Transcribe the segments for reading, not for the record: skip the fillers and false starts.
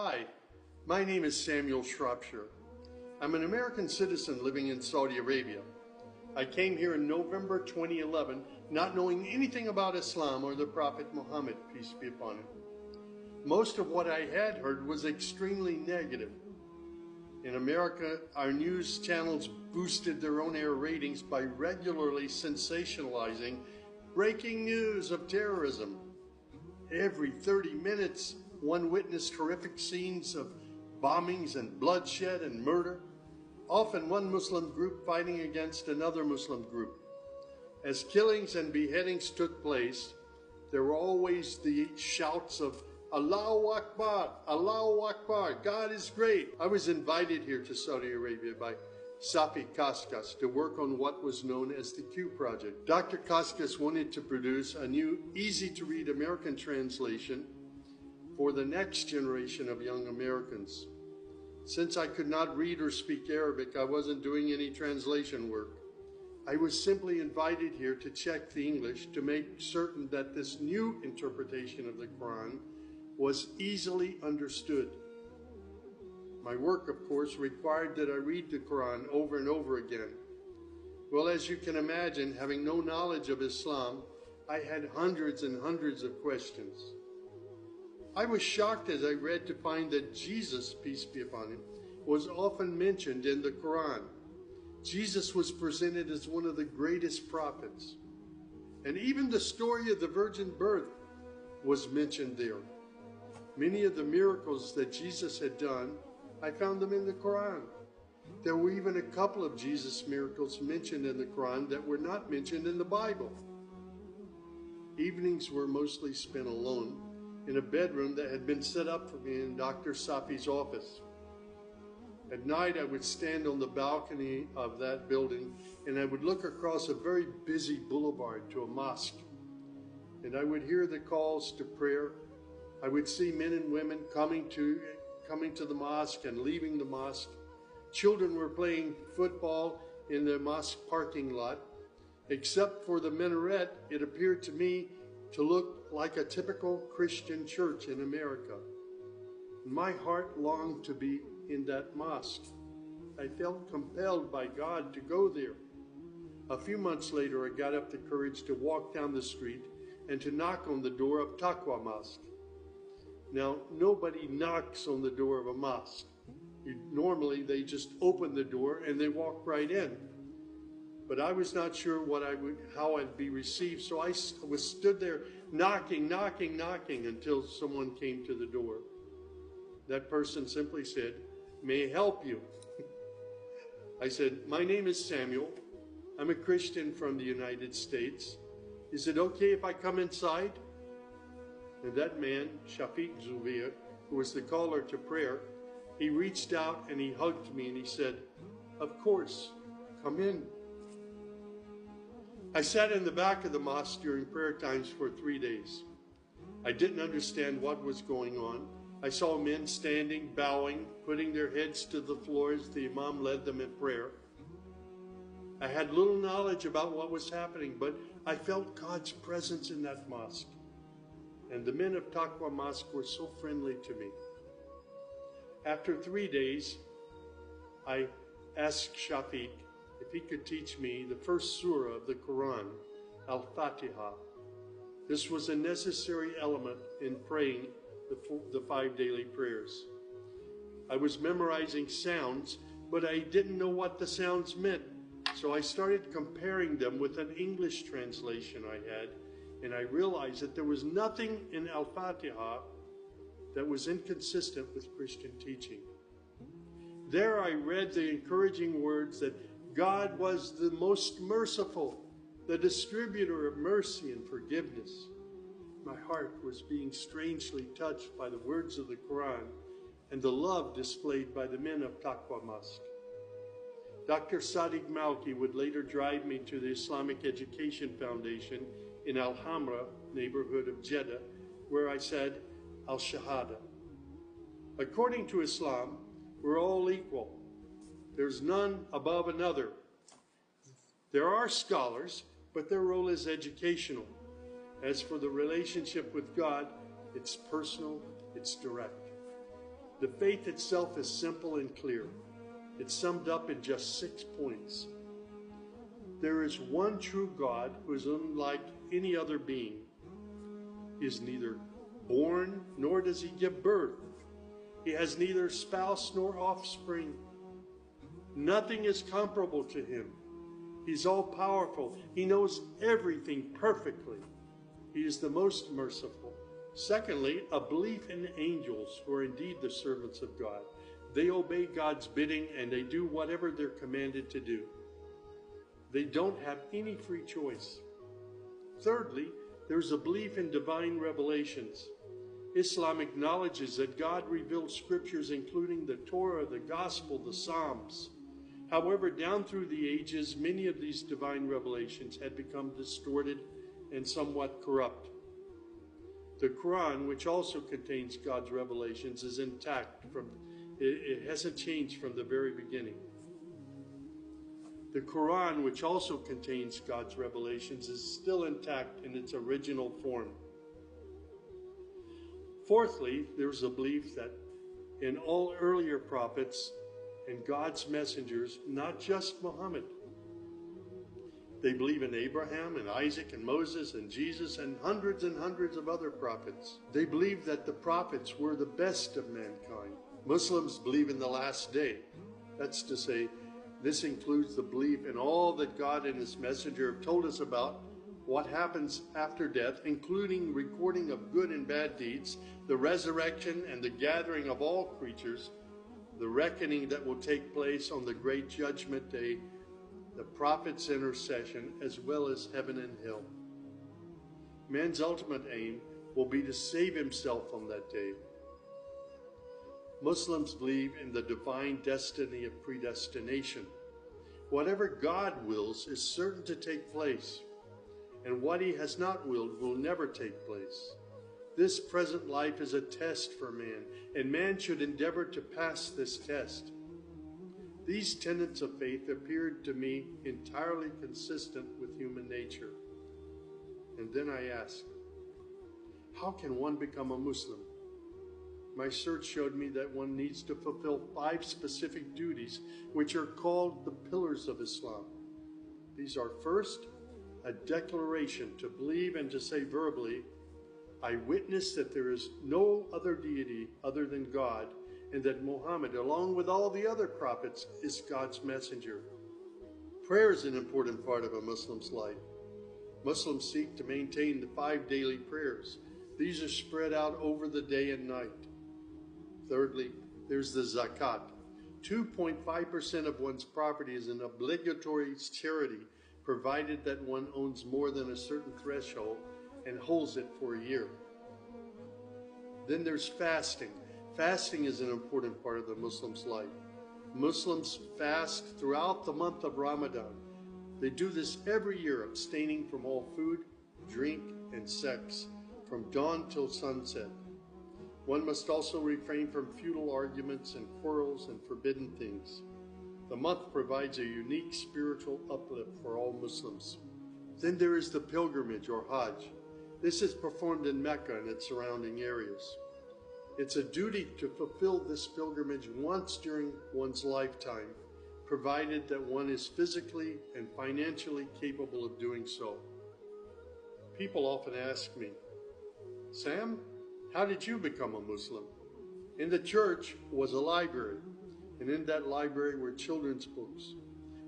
Hi, my name is Samuel Shropshire. I'm an American citizen living in Saudi Arabia. I came here in November 2011, not knowing anything about Islam or the Prophet Muhammad, peace be upon him. Most of what I had heard was extremely negative. In America, our news channels boosted their on-air ratings by regularly sensationalizing breaking news of terrorism. Every 30 minutes, one witnessed horrific scenes of bombings and bloodshed and murder, often one Muslim group fighting against another Muslim group. As killings and beheadings took place, there were always the shouts of Allahu Akbar, Allahu Akbar, God is great. I was invited here to Saudi Arabia by Safi Kaskas to work on what was known as the Q Project. Dr. Kaskas wanted to produce a new, easy-to-read American translation for the next generation of young Americans. Since I could not read or speak Arabic, I wasn't doing any translation work. I was simply invited here to check the English to make certain that this new interpretation of the Quran was easily understood. My work, of course, required that I read the Quran over and over again. Well, as you can imagine, having no knowledge of Islam, I had hundreds and hundreds of questions. I was shocked as I read to find that Jesus, peace be upon him, was often mentioned in the Quran. Jesus was presented as one of the greatest prophets. And even the story of the virgin birth was mentioned there. Many of the miracles that Jesus had done, I found them in the Quran. There were even a couple of Jesus miracles mentioned in the Quran that were not mentioned in the Bible. Evenings were mostly spent alone in a bedroom that had been set up for me in Dr. Safi's office. At night, I would stand on the balcony of that building and I would look across a very busy boulevard to a mosque. And I would hear the calls to prayer. I would see men and women coming to the mosque and leaving the mosque. Children were playing football in the mosque parking lot. Except for the minaret, it appeared to me to look like a typical Christian church in America. My heart longed to be in that mosque. I felt compelled by God to go there. A few months later, I got up the courage to walk down the street and to knock on the door of Taqwa Mosque. Now, nobody knocks on the door of a mosque. Normally, they just open the door and they walk right in. But I was not sure how I'd be received, so I stood there knocking until someone came to the door. That person simply said, "May I help you?" I said, "My name is Samuel. I'm a Christian from the United States. Is it okay if I come inside?" And that man, Shafiq Zuvir, who was the caller to prayer, he reached out and he hugged me and he said, "Of course, come in." I sat in the back of the mosque during prayer times for 3 days. I didn't understand what was going on. I saw men standing, bowing, putting their heads to the floor as the Imam led them in prayer. I had little knowledge about what was happening, but I felt God's presence in that mosque. And the men of Taqwa Mosque were so friendly to me. After 3 days, I asked Shafiq if he could teach me the first surah of the Quran, Al-Fatiha. This was a necessary element in praying the 5 daily prayers. I was memorizing sounds, but I didn't know what the sounds meant. So I started comparing them with an English translation I had, and I realized that there was nothing in Al-Fatiha that was inconsistent with Christian teaching. There I read the encouraging words that God was the most merciful, the distributor of mercy and forgiveness. My heart was being strangely touched by the words of the Quran and the love displayed by the men of Taqwa Mosque. Dr. Sadiq Malki would later drive me to the Islamic Education Foundation in Al-Hamra neighborhood of Jeddah, where I said Al-Shahada. According to Islam, we're all equal. There's none above another. There are scholars, but their role is educational. As for the relationship with God, it's personal, it's direct. The faith itself is simple and clear. It's summed up in just 6 points. There is one true God who is unlike any other being. He is neither born nor does he give birth. He has neither spouse nor offspring. Nothing is comparable to him. He's all-powerful. He knows everything perfectly. He is the most merciful. Secondly, a belief in angels who are indeed the servants of God. They obey God's bidding and they do whatever they're commanded to do. They don't have any free choice. Thirdly, there's a belief in divine revelations. Islam acknowledges that God revealed scriptures including the Torah, the Gospel, the Psalms. However, down through the ages, many of these divine revelations had become distorted and somewhat corrupt. The Quran, which also contains God's revelations, is intact. It hasn't changed from the very beginning. The Quran, which also contains God's revelations, is still intact in its original form. Fourthly, there's a belief that in all earlier prophets and God's messengers, not just Muhammad. They believe in Abraham and Isaac and Moses and Jesus and hundreds of other prophets. They believe that the prophets were the best of mankind. Muslims believe in the last day. That's to say, this includes the belief in all that God and his messenger have told us about what happens after death, including recording of good and bad deeds, the resurrection and the gathering of all creatures, the reckoning that will take place on the great judgment day, the prophet's intercession, as well as heaven and hell. Man's ultimate aim will be to save himself on that day. Muslims believe in the divine destiny of predestination. Whatever God wills is certain to take place, and what he has not willed will never take place. This present life is a test for man, and man should endeavor to pass this test. These tenets of faith appeared to me entirely consistent with human nature. And then I asked, how can one become a Muslim? My search showed me that one needs to fulfill 5 specific duties, which are called the pillars of Islam. These are: first, a declaration to believe and to say verbally, I witness that there is no other deity other than God, and that Muhammad, along with all the other prophets, is God's messenger. Prayer is an important part of a Muslim's life. Muslims seek to maintain the 5 daily prayers. These are spread out over the day and night. Thirdly, there's the zakat. 2.5% of one's property is an obligatory charity, provided that one owns more than a certain threshold and holds it for a year. Then there's fasting. Fasting is an important part of the Muslim's life. Muslims fast throughout the month of Ramadan. They do this every year, abstaining from all food, drink, and sex, from dawn till sunset. One must also refrain from futile arguments and quarrels and forbidden things. The month provides a unique spiritual uplift for all Muslims. Then there is the pilgrimage or Hajj. This is performed in Mecca and its surrounding areas. It's a duty to fulfill this pilgrimage once during one's lifetime, provided that one is physically and financially capable of doing so. People often ask me, Sam, how did you become a Muslim? In the church was a library, and in that library were children's books.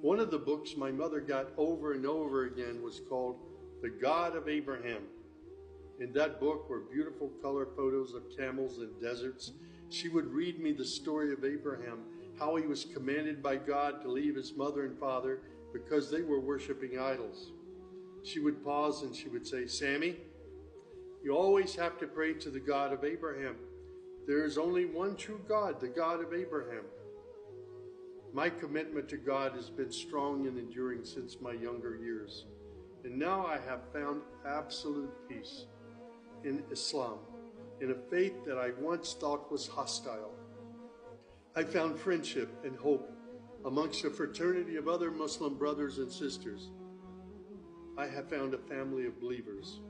One of the books my mother got over and over again was called The God of Abraham. In that book were beautiful color photos of camels and deserts. She would read me the story of Abraham, how he was commanded by God to leave his mother and father because they were worshiping idols. She would pause and she would say, Sammy, you always have to pray to the God of Abraham. There is only one true God, the God of Abraham. My commitment to God has been strong and enduring since my younger years. And now I have found absolute peace in Islam, in a faith that I once thought was hostile. I found friendship and hope amongst a fraternity of other Muslim brothers and sisters. I have found a family of believers.